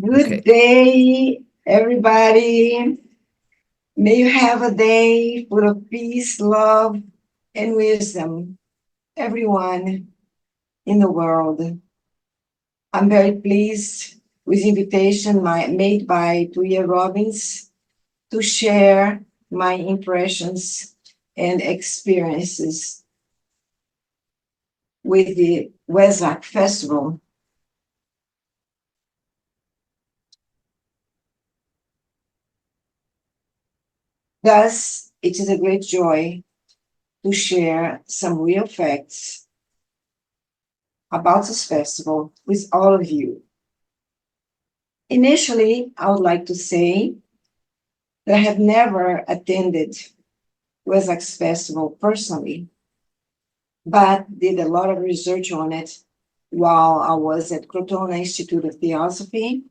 Good day, everybody. May you have a day full of peace, love, and wisdom. Everyone in the world. I'm very pleased with the invitation made by Tuya Robbins to share my impressions and experiences with the Wesak Festival. Thus, it is a great joy to share some real facts about this festival with all of you. Initially, I would like to say that I have never attended Wesak's festival personally, but did a lot of research on it while I was at Crotona Institute of Theosophy.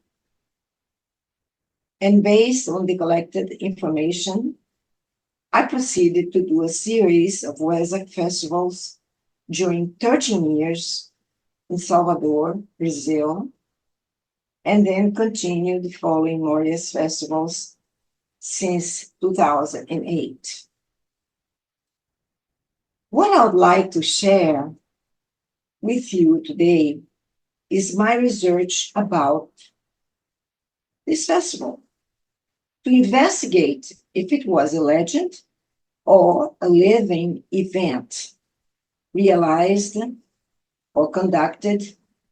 And based on the collected information, I proceeded to do a series of Wesak festivals during 13 years in Salvador, Brazil, and then continued following Morya's festivals since 2008. What I would like to share with you today is my research about this festival, to investigate if it was a legend or a living event realized or conducted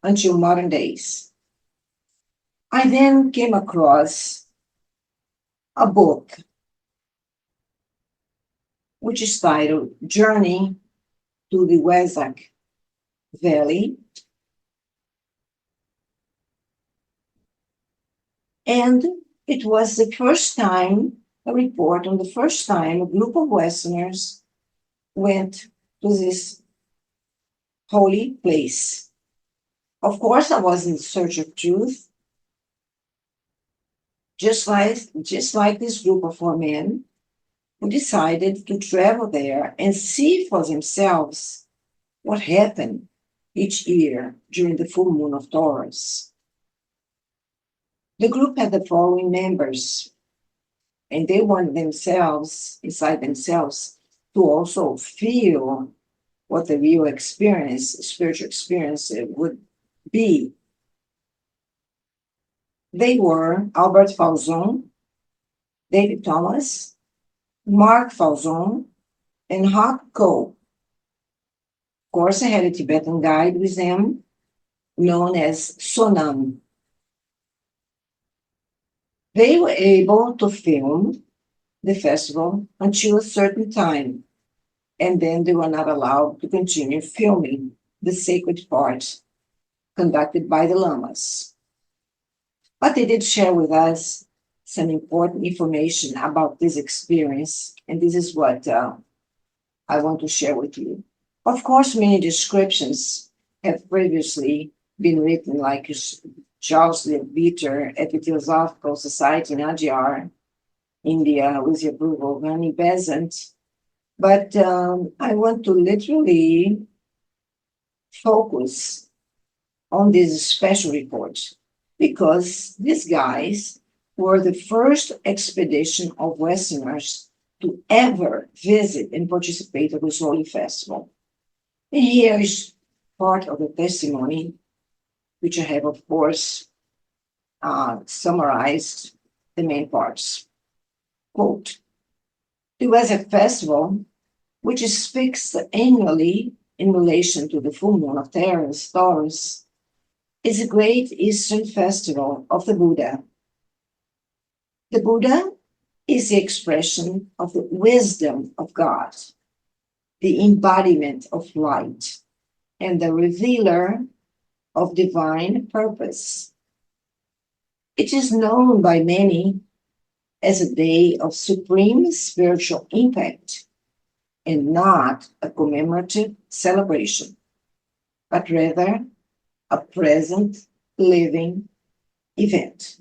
until modern days. I then came across a book which is titled Journey to the Wesak Valley. And it was the first time, a report on the first time a group of Westerners went to this holy place. Of course, I was in search of truth, just like this group of 4 men who decided to travel there and see for themselves what happened each year during the full moon of Taurus. The group had the following members, and they wanted themselves, inside themselves, to also feel what the real experience, spiritual experience would be. They were Albert Falzon, David Thomas, Mark Falzon, and Hawk Ko. Of course, I had a Tibetan guide with them, known as Sonam. They were able to film the festival until a certain time, and then they were not allowed to continue filming the sacred part conducted by the lamas. But they did share with us some important information about this experience, and this is what I want to share with you. Of course, many descriptions have previously been written, like Charles Leadbeater at the Theosophical Society in Adyar, India, with the approval of Rani Besant. But I want to literally focus on this special report, because these guys were the first expedition of Westerners to ever visit and participate in this holy festival. And here is part of the testimony, which I have, of course, summarized the main parts. Quote, the Wesak festival, which is fixed annually in relation to the full moon of Taurus, is a great Eastern festival of the Buddha. The Buddha is the expression of the wisdom of God, the embodiment of light, and the revealer of divine purpose. It is known by many as a day of supreme spiritual impact and not a commemorative celebration, but rather a present living event.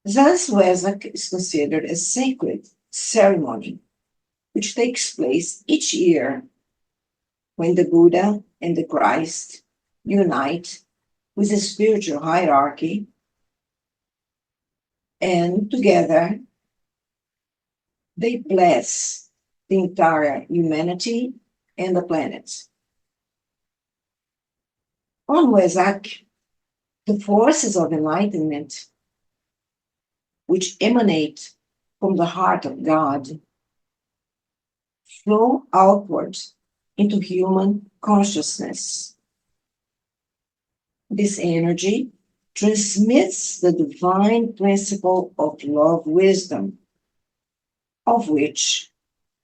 Thus, Wesak is considered a sacred ceremony which takes place each year when the Buddha and the Christ unite with the spiritual hierarchy, and together they bless the entire humanity and the planet. On Wesak, the forces of enlightenment, which emanate from the heart of God, flow outward into human consciousness. This energy transmits the divine principle of love wisdom, of which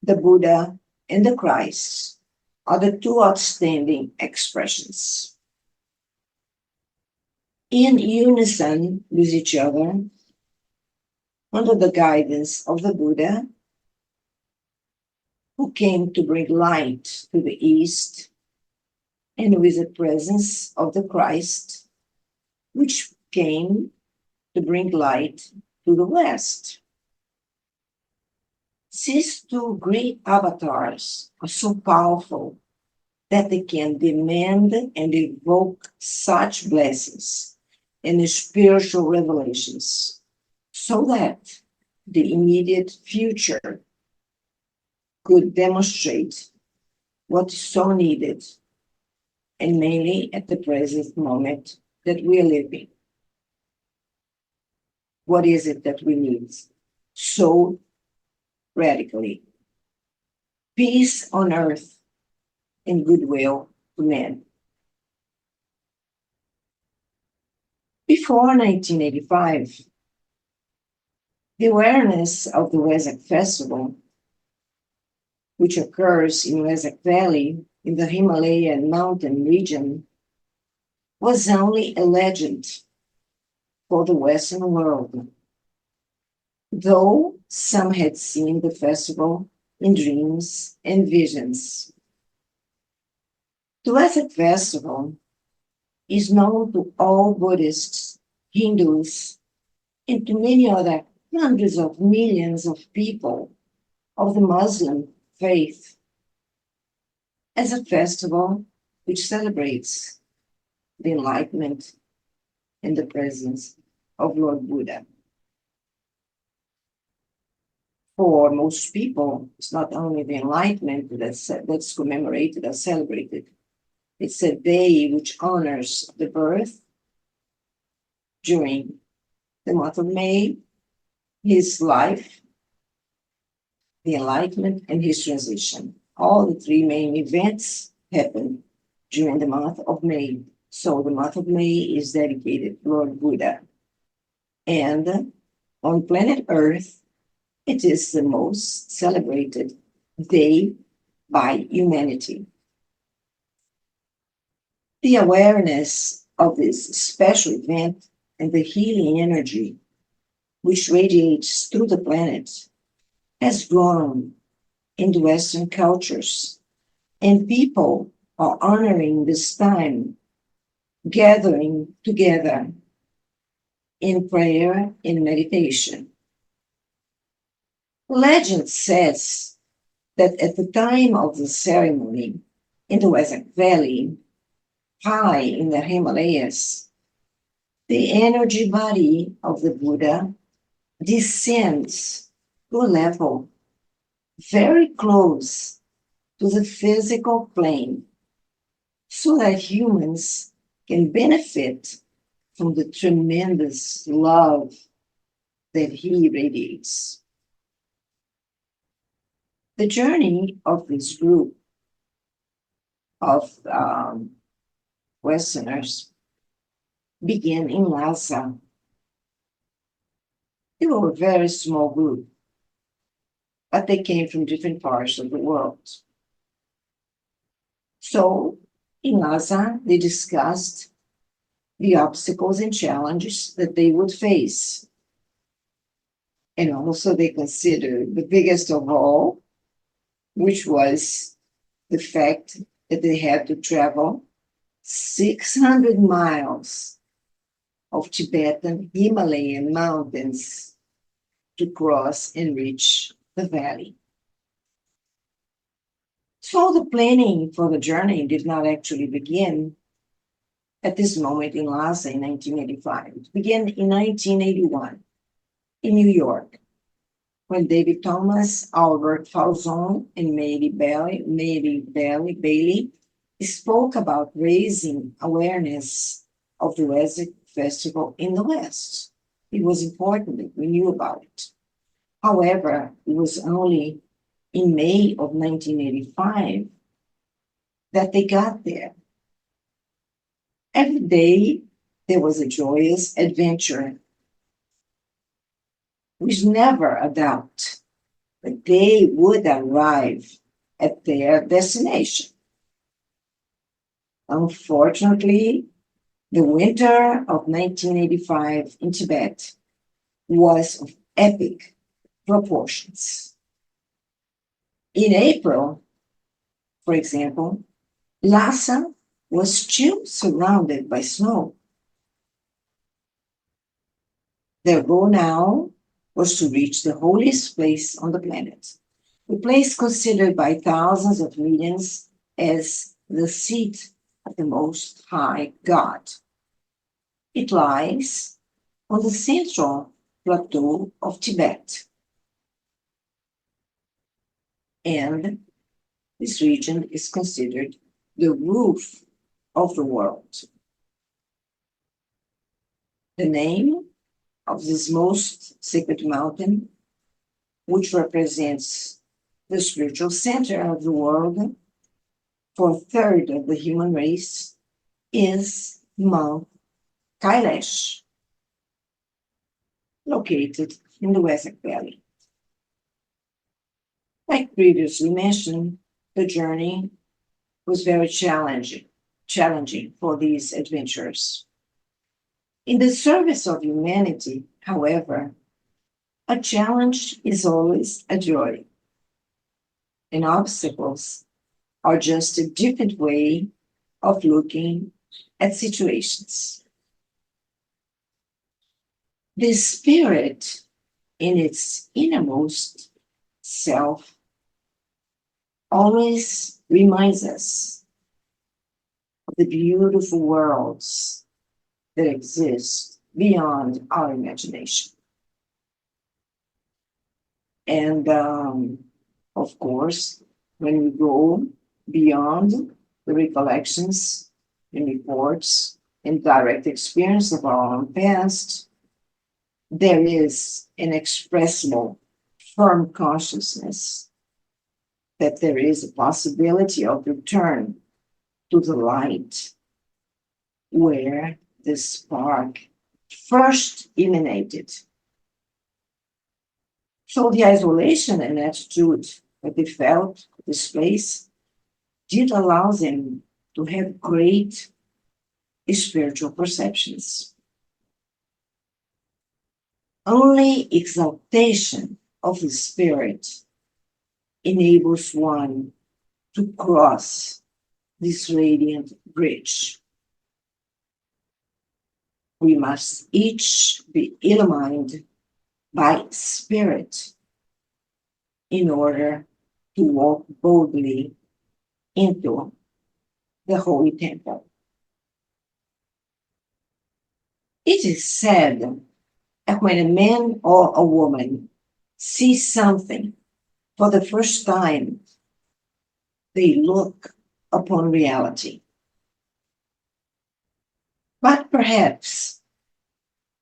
the Buddha and the Christ are the two outstanding expressions. In unison with each other, under the guidance of the Buddha, who came to bring light to the East, and with the presence of the Christ, which came to bring light to the West. These two great avatars are so powerful that they can demand and evoke such blessings and spiritual revelations, so that the immediate future could demonstrate what is so needed, and mainly at the present moment that we are living. What is it that we need so radically? Peace on earth and goodwill to men. Before 1985, the awareness of the Wesak festival, which occurs in Wesak Valley in the Himalayan mountain region, was only a legend for the Western world, though some had seen the festival in dreams and visions. The Wesak festival is known to all Buddhists, Hindus, and to many other hundreds of millions of people of the Muslim faith as a festival which celebrates the enlightenment and the presence of Lord Buddha. For most people, it's not only the enlightenment that's commemorated or celebrated. It's a day which honors the birth during the month of May, his life, the enlightenment, and his transition. All the three main events happen during the month of May. So the month of May is dedicated to Lord Buddha. And on planet Earth, it is the most celebrated day by humanity. The awareness of this special event and the healing energy which radiates through the planet has grown in the Western cultures, and people are honoring this time, gathering together in prayer and meditation. Legend says that at the time of the ceremony in the Wesak Valley, high in the Himalayas, the energy body of the Buddha descends to a level very close to the physical plane, so that humans can benefit from the tremendous love that he radiates. The journey of this group of Westerners began in Lhasa. They were a very small group, but they came from different parts of the world. So in Lhasa, they discussed the obstacles and challenges that they would face. And also they considered the biggest of all, which was the fact that they had to travel 600 miles of Tibetan Himalayan mountains to cross and reach the valley. So the planning for the journey did not actually begin at this moment in Lhasa in 1985. It began in 1981 in New York, when David Thomas, Albert Falzon, and Mary Bailey spoke about raising awareness of the Wesak Festival in the West. It was important that we knew about it. However, it was only in May of 1985 that they got there. Every day there was a joyous adventure with never a doubt that they would arrive at their destination. Unfortunately, the winter of 1985 in Tibet was of epic proportions. In April, for example, Lhasa was still surrounded by snow. Their goal now was to reach the holiest place on the planet, a place considered by thousands of millions as the seat of the Most High God. It lies on the central plateau of Tibet, and this region is considered the roof of the world. The name of this most sacred mountain, which represents the spiritual center of the world for a third of the human race, is Mount Kailash, located in the Wesak Valley. Like previously mentioned, the journey was very challenging for these adventurers. In the service of humanity, however, a challenge is always a joy, and obstacles are just a different way of looking at situations. The spirit in its innermost self always reminds us of the beautiful worlds that exist beyond our imagination. And of course, when we go beyond the recollections and reports and direct experience of our own past, there is an inexpressible, firm consciousness that there is a possibility of return to the light where the spark first emanated. So the isolation and attitude that they felt at this place did allow them to have great spiritual perceptions. Only exaltation of the spirit enables one to cross this radiant bridge. We must each be illumined by spirit in order to walk boldly into the holy temple. It is said that when a man or a woman sees something for the first time, they look upon reality. But perhaps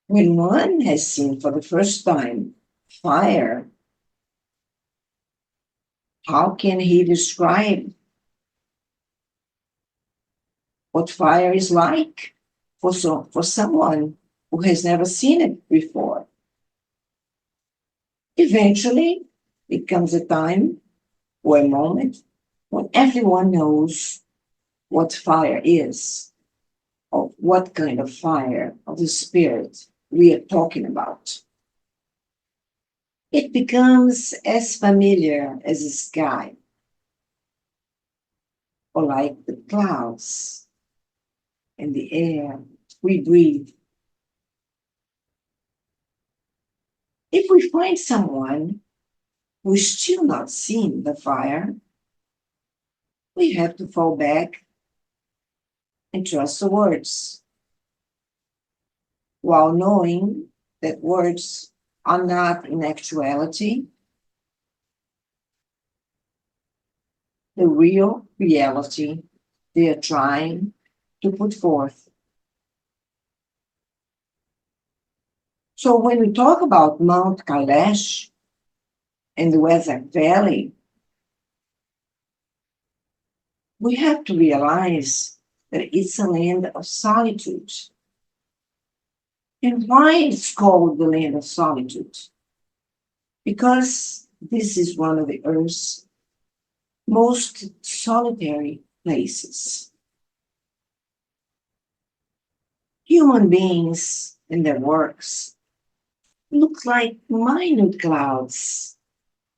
when one has seen for the first time fire, how can he describe what fire is like for someone who has never seen it before? Eventually, it comes a time or a moment when everyone knows what fire is, or what kind of fire of the spirit we are talking about. It becomes as familiar as the sky, or like the clouds and the air we breathe. If we find someone who's still not seen the fire, we have to fall back and trust the words, while knowing that words are not in actuality the real reality they are trying to put forth. So when we talk about Mount Kailash and the Wesak Valley, we have to realize that it's a land of solitude. And why it's called the land of solitude? Because this is one of the Earth's most solitary places. Human beings and their works look like minute clouds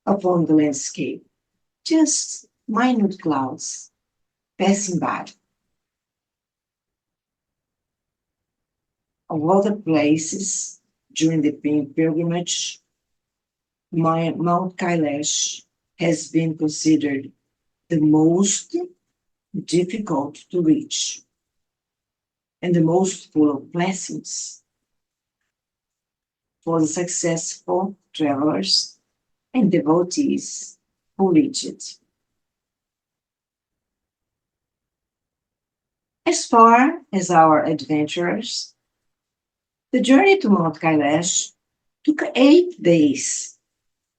upon the landscape, just minute clouds passing by. Of all the places during the pilgrimage, Mount Kailash has been considered the most difficult to reach and the most full of blessings for the successful travelers and devotees who reach it. As far as our adventurers, the journey to Mount Kailash took 8 days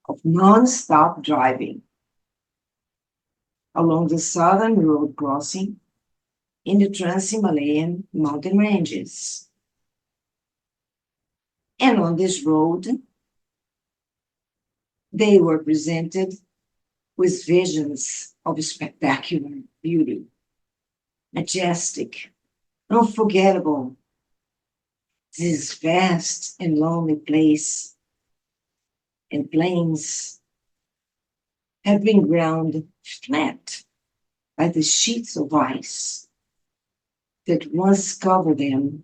of non-stop driving along the southern road crossing in the Trans-Himalayan mountain ranges. And on this road, they were presented with visions of spectacular beauty, majestic, unforgettable. This vast and lonely place and plains have been ground flat by the sheets of ice that once covered them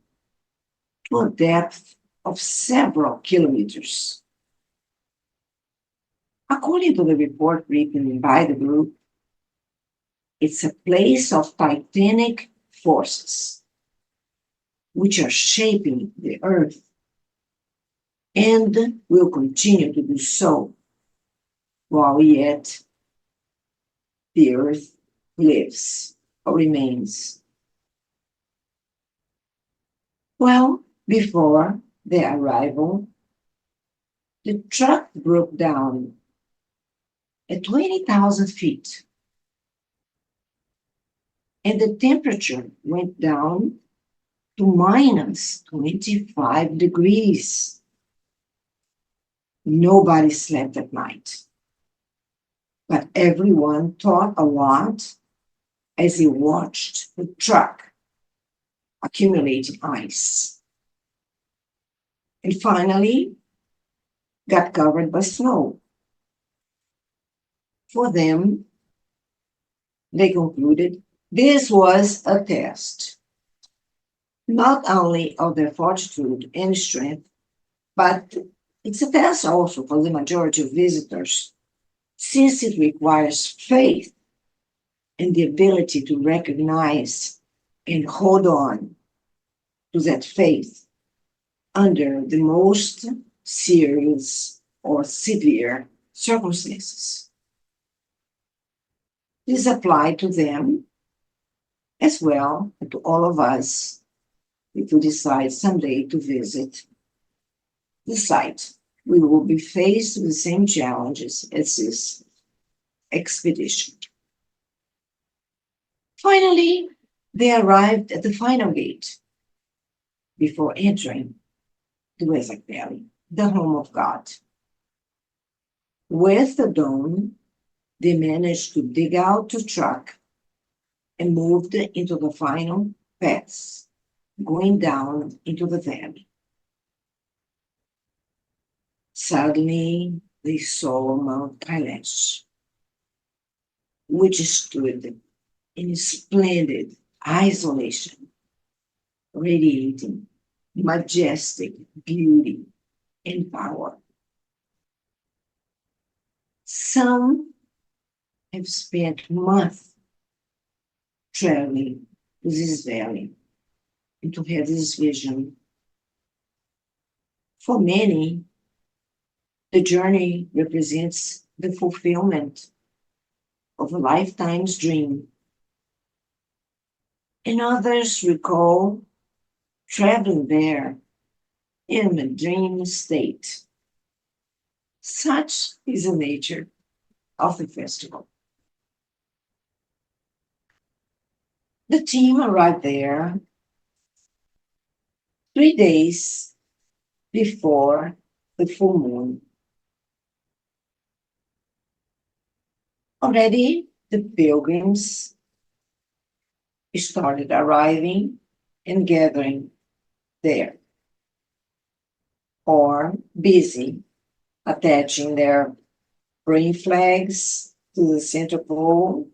to a depth of several kilometers. According to the report written by the group, it's a place of titanic forces which are shaping the earth and will continue to do so while yet the earth lives or remains. Well, before their arrival, the truck broke down at 20,000 feet, and the temperature went down to minus 25 degrees. Nobody slept at night, but everyone thought a lot as he watched the truck accumulating ice. And finally, got covered by snow. For them, they concluded this was a test, not only of their fortitude and strength, but it's a test also for the majority of visitors, since it requires faith and the ability to recognize and hold on to that faith under the most serious or severe circumstances. This applied to them as well as to all of us if we decide someday to visit the site. We will be faced with the same challenges as this expedition. Finally, they arrived at the final gate before entering the Wesak Valley, the home of God. With the dome, they managed to dig out the truck and moved into the final paths, going down into the valley. Suddenly, they saw Mount Kailash, which stood in splendid isolation, radiating majestic beauty and power. Some have spent months traveling to this valley and to have this vision. For many, the journey represents the fulfillment of a lifetime's dream, and others recall traveling there in a dream state. Such is the nature of the festival. The team arrived there 3 days before the full moon. Already, the pilgrims started arriving and gathering there, or busy attaching their green flags to the center pole,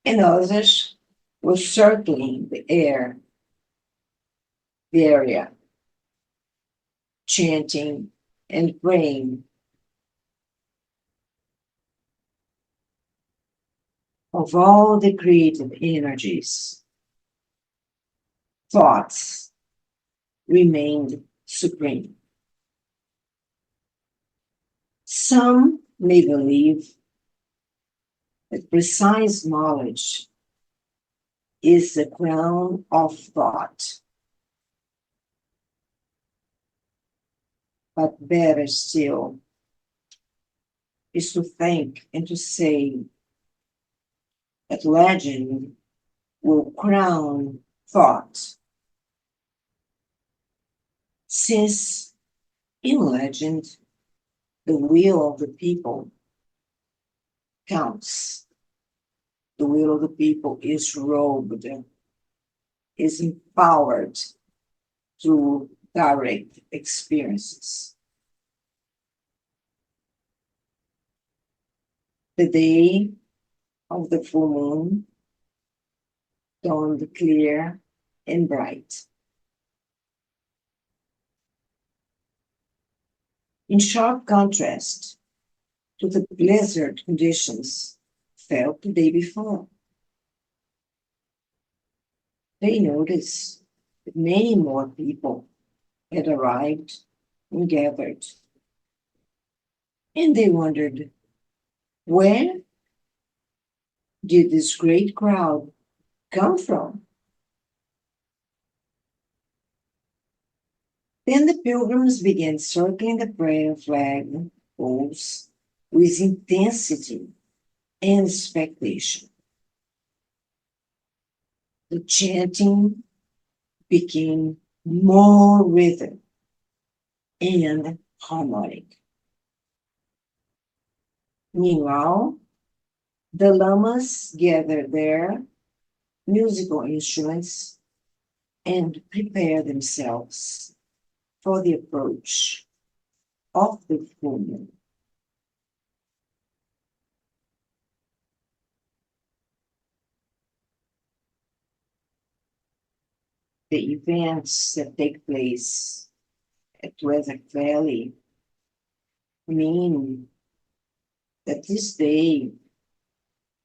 and others were circling the area, chanting and praying. Of all the creative energies, thoughts remained supreme. Some may believe that precise knowledge is the crown of thought, but better still is to think and to say that legend will crown thought, since in legend the will of the people counts. The will of the people is robed, is empowered through direct experiences. The day of the full moon dawned clear and bright. In sharp contrast to the blizzard conditions felt the day before, they noticed that many more people had arrived and gathered, and they wondered, where did this great crowd come from? Then the pilgrims began circling the prayer flag poles with intensity and expectation. The chanting became more rhythmic and harmonic. Meanwhile, the lamas gathered their musical instruments and prepared themselves for the approach of the full moon. The events that take place at WesakValley mean that this day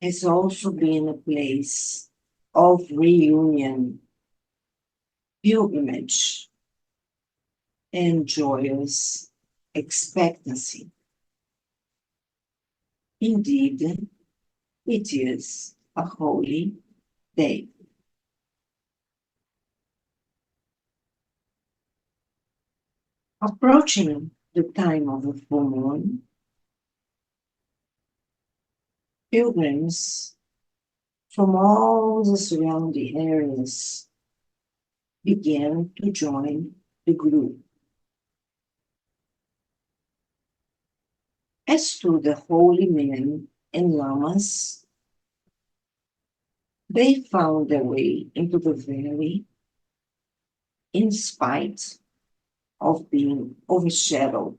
has also been a place of reunion, pilgrimage, and joyous expectancy. Indeed, it is a holy day. Approaching the time of the full moon, pilgrims from all the surrounding areas began to join the group. As to the holy men and lamas, they found their way into the valley in spite of being overshadowed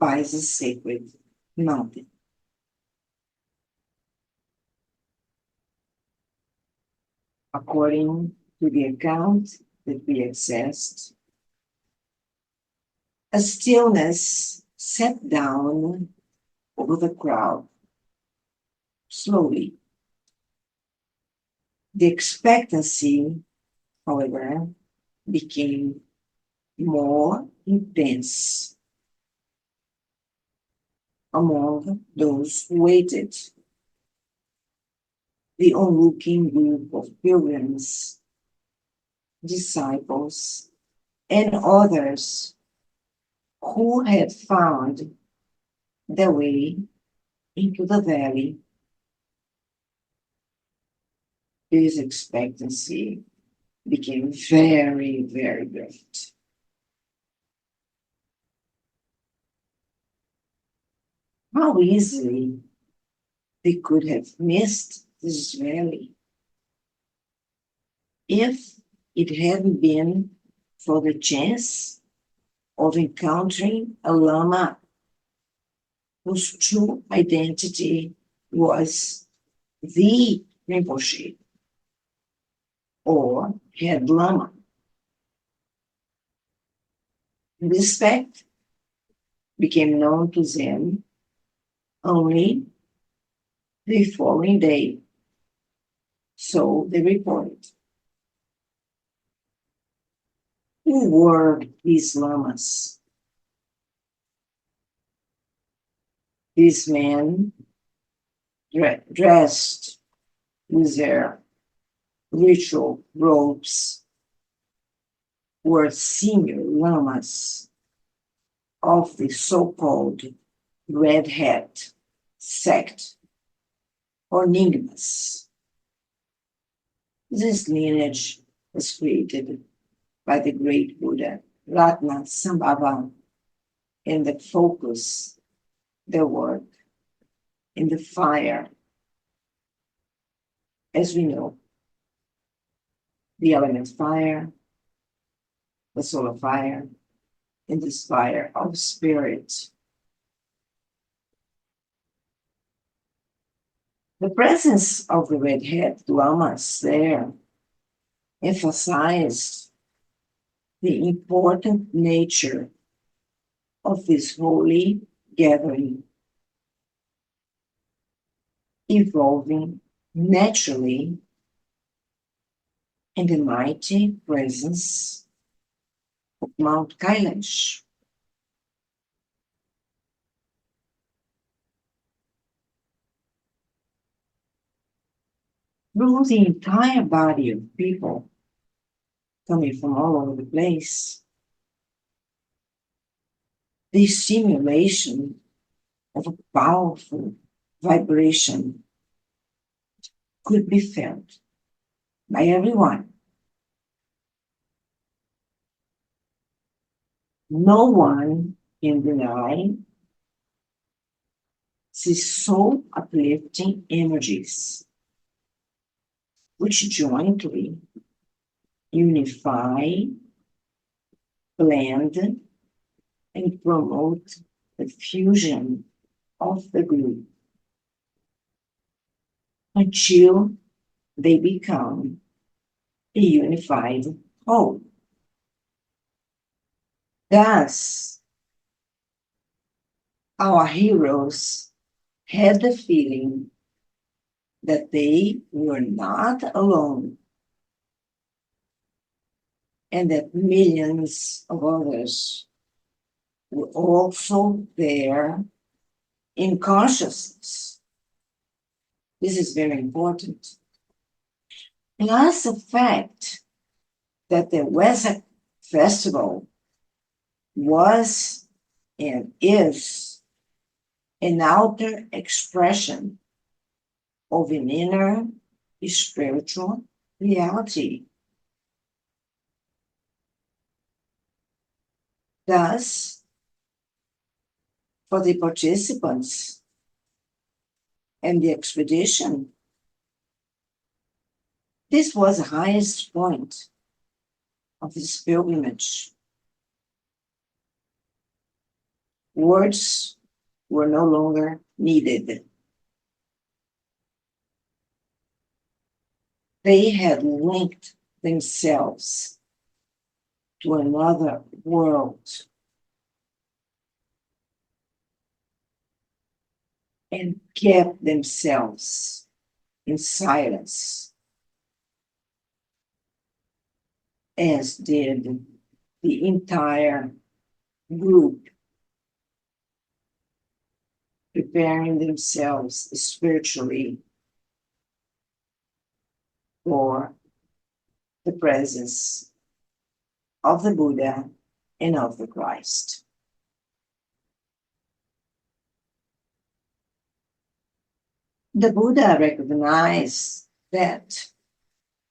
by the sacred mountain. According to the account that we accessed, a stillness sat down over the crowd slowly. The expectancy, however, became more intense among those who waited. The onlooking group of pilgrims, disciples, and others who had found their way into the valley. This expectancy became very, very great. How easily they could have missed this valley if it hadn't been for the chance of encountering a lama whose true identity was the Rinpoche or head lama. This fact became known to them only the following day, so they reported. Who were these lamas? These men dressed with their ritual robes were senior lamas of the so-called Red Hat sect or Nyingmas. This lineage was created by the great Buddha Ratna Sambhava, and that focus their work in the fire, as we know, the element fire, the solar fire, and this fire of spirit. The presence of the red hat lamas there emphasized the important nature of this holy gathering, evolving naturally in the mighty presence of Mount Kailash. Through the entire body of people coming from all over the place, the stimulation of a powerful vibration could be felt by everyone. No one can deny these soul uplifting energies, which jointly unify, blend, and promote the fusion of the group until they become a unified whole. Thus, our heroes had the feeling that they were not alone and that millions of others were also there in consciousness. This is very important. Plus the fact that the Wesak festival was and is an outer expression of an inner spiritual reality. Thus, for the participants and the expedition, this was the highest point of this pilgrimage. Words were no longer needed. They had linked themselves to another world and kept themselves in silence, as did the entire group, preparing themselves spiritually for the presence of the Buddha and of the Christ. The Buddha recognized that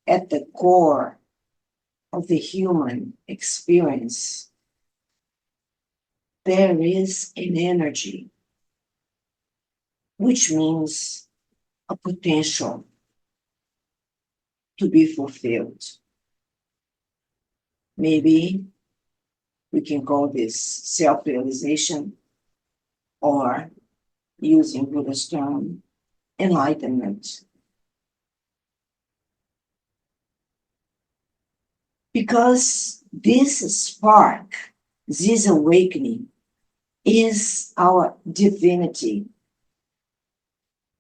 at the core of the human experience, there is an energy, which means a potential to be fulfilled. Maybe we can call this self-realization, or using Buddha's term, enlightenment. Because this spark, this awakening, is our divinity,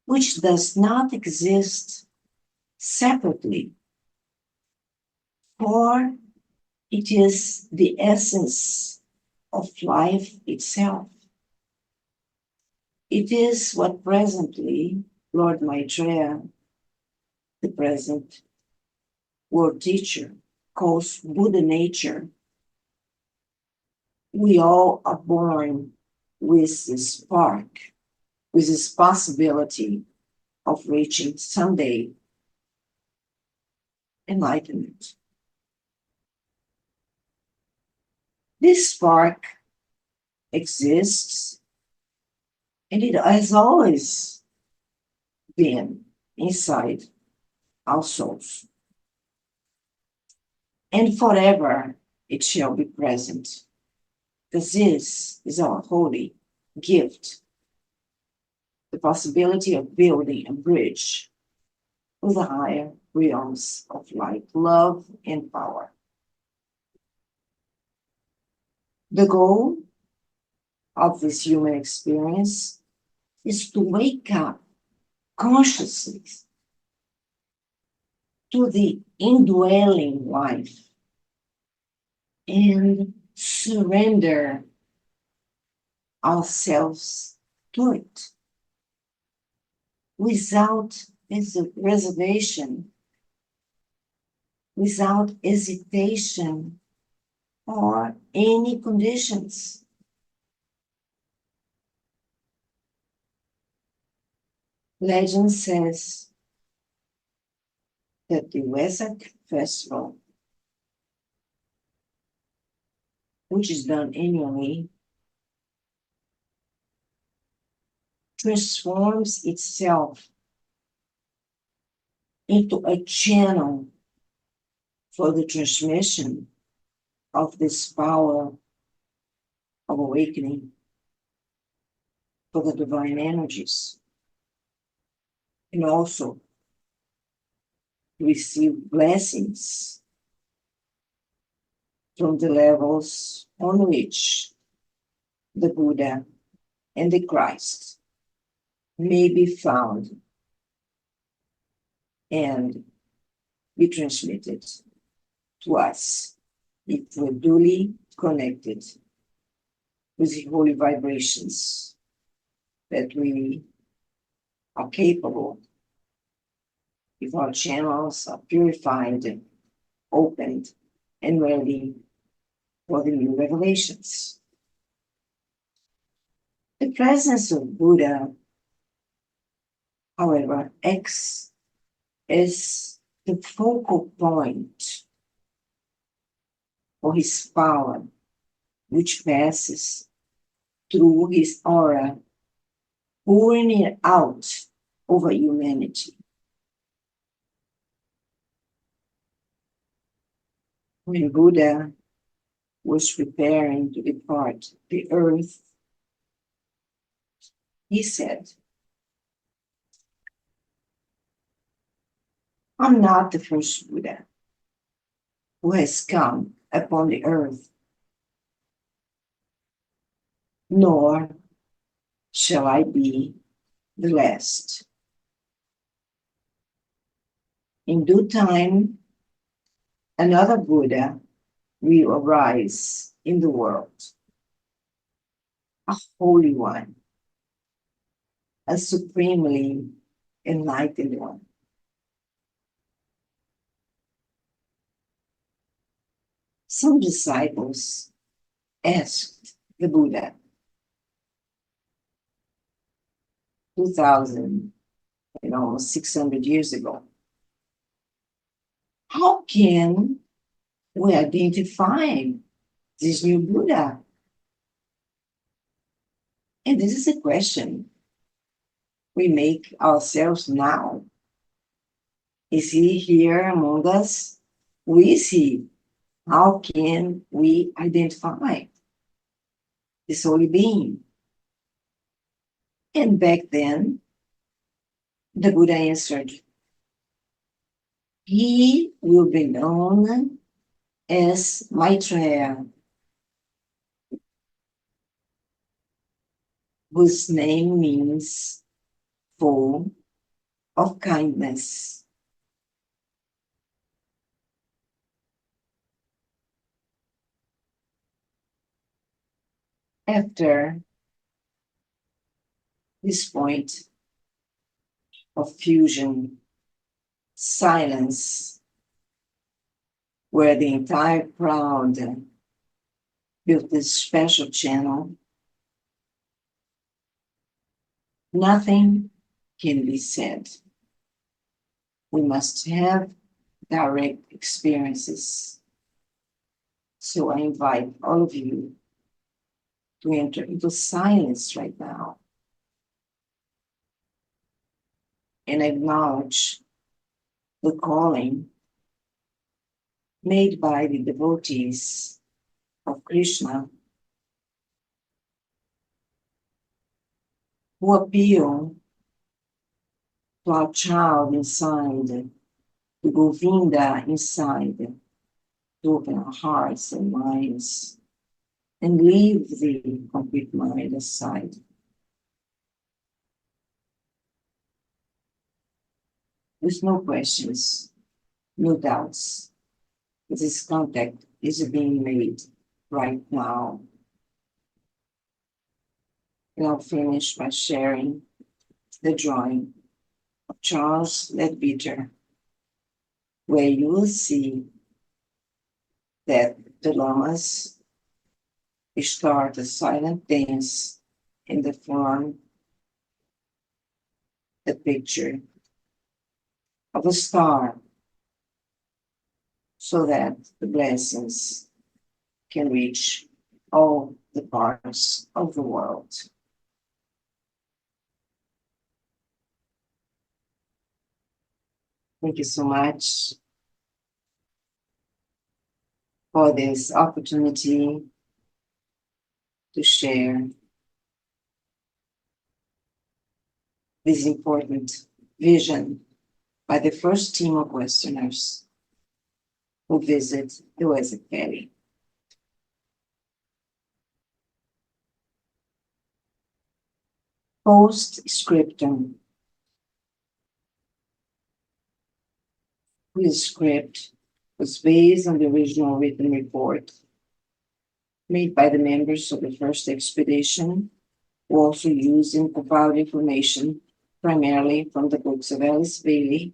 which does not exist separately, for it is the essence of life itself. It is what presently Lord Maitreya, the present world teacher, calls Buddha nature. We all are born with this spark, with this possibility of reaching someday enlightenment. This spark exists, and it has always been inside our souls. And forever it shall be present, because this is our holy gift, the possibility of building a bridge with the higher realms of light, love, and power. The goal of this human experience is to wake up consciously to the indwelling life and surrender ourselves to it without reservation, without hesitation or any conditions. Legend says that the Wesak festival, which is done annually, transforms itself into a channel for the transmission of this power of awakening, for the divine energies, and also to receive blessings from the levels on which the Buddha and the Christ may be found and be transmitted to us if we're duly connected with the holy vibrations that we are capable, if our channels are purified, opened, and ready for the new revelations. The presence of Buddha, however, acts as the focal point for his power, which passes through his aura, pouring it out over humanity. When Buddha was preparing to depart the earth, he said, I'm not the first Buddha who has come upon the earth, nor shall I be the last. In due time, another Buddha will arise in the world, a holy one, a supremely enlightened one. Some disciples asked the Buddha 2,000 and almost 600 years ago, how can we identify this new Buddha? And this is a question we make ourselves now. Is he here among us? Who is he? How can we identify this holy being? And back then, the Buddha answered, he will be known as Maitreya, whose name means full of kindness. After this point of fusion, silence, where the entire crowd built this special channel, nothing can be said. We must have direct experiences. So I invite all of you to enter into silence right now and acknowledge the calling made by the devotees of Krishna who appeal to our child inside, to Govinda inside, to open our hearts and minds and leave the complete mind aside. With no questions, no doubts. This contact is being made right now. And I'll finish by sharing the drawing of Charles Leadbeater, where you will see that the lamas start a silent dance in the form, the picture of a star, so that the blessings can reach all the parts of the world. Thank you so much for this opportunity to share this important vision by the first team of Westerners who visit the WesakValley. Postscriptum. This script was based on the original written report made by the members of the first expedition, who also used and compiled information primarily from the books of Alice Bailey,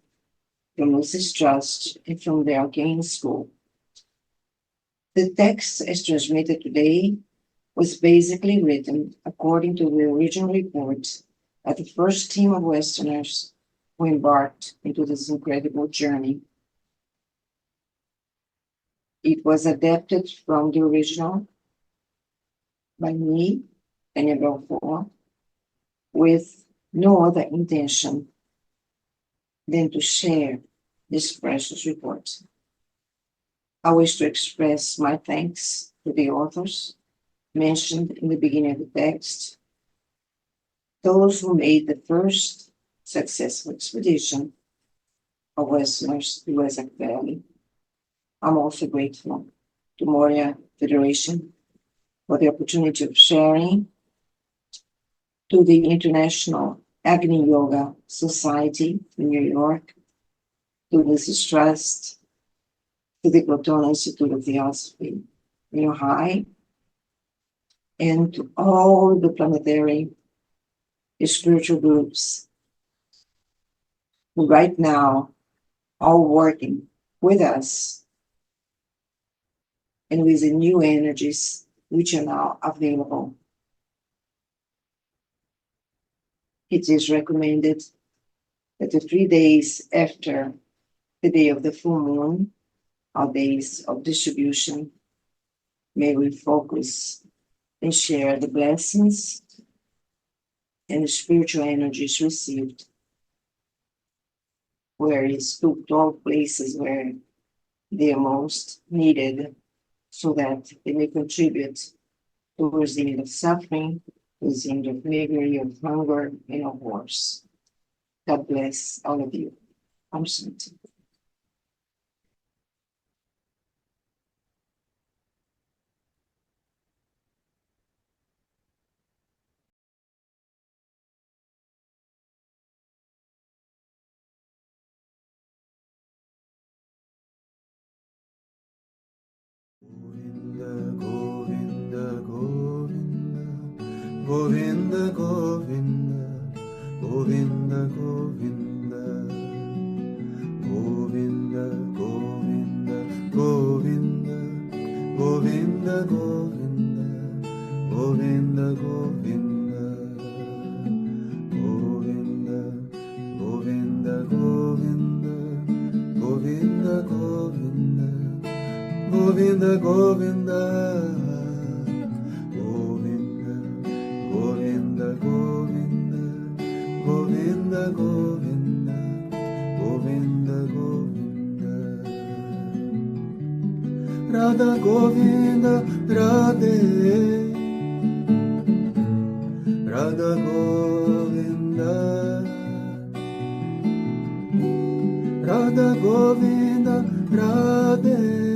from Moses Trust, and from the Arcane School. The text, as transmitted today, was basically written according to the original report by the first team of Westerners who embarked into this incredible journey. It was adapted from the original by me, Tania Belfort, with no other intention than to share this precious report. I wish to express my thanks to the authors mentioned in the beginning of the text, those who made the first successful expedition of Westerners to WesakValley. I'm also grateful to Morya Federation for the opportunity of sharing, to the International Agni Yoga Society in New York, to Mrs. Trust, to the Crotona Institute of Theosophy in Ohio, and to all the planetary spiritual groups who right now are working with us and with the new energies which are now available. It is recommended that the 3 days after the day of the full moon are days of distribution. May we focus and share the blessings and the spiritual energies received, where it's to all places where they are most needed, so that they may contribute towards the end of suffering, towards the end of misery, of hunger, and of wars. God bless all of you. I'm Shanti. Govinda, Govinda, Govinda, Govinda, Govinda, Govinda, Govinda, Govinda, Govinda, Govinda, Govinda, Govinda, Govinda, Govinda, Govinda, Govinda, Govinda. Govinda, Govinda, Govinda, Govinda, Govinda, Govinda, Govinda, Govinda, Govinda, Radha Govinda, Radhe, Radha Govinda, Radha Govinda, Radhe.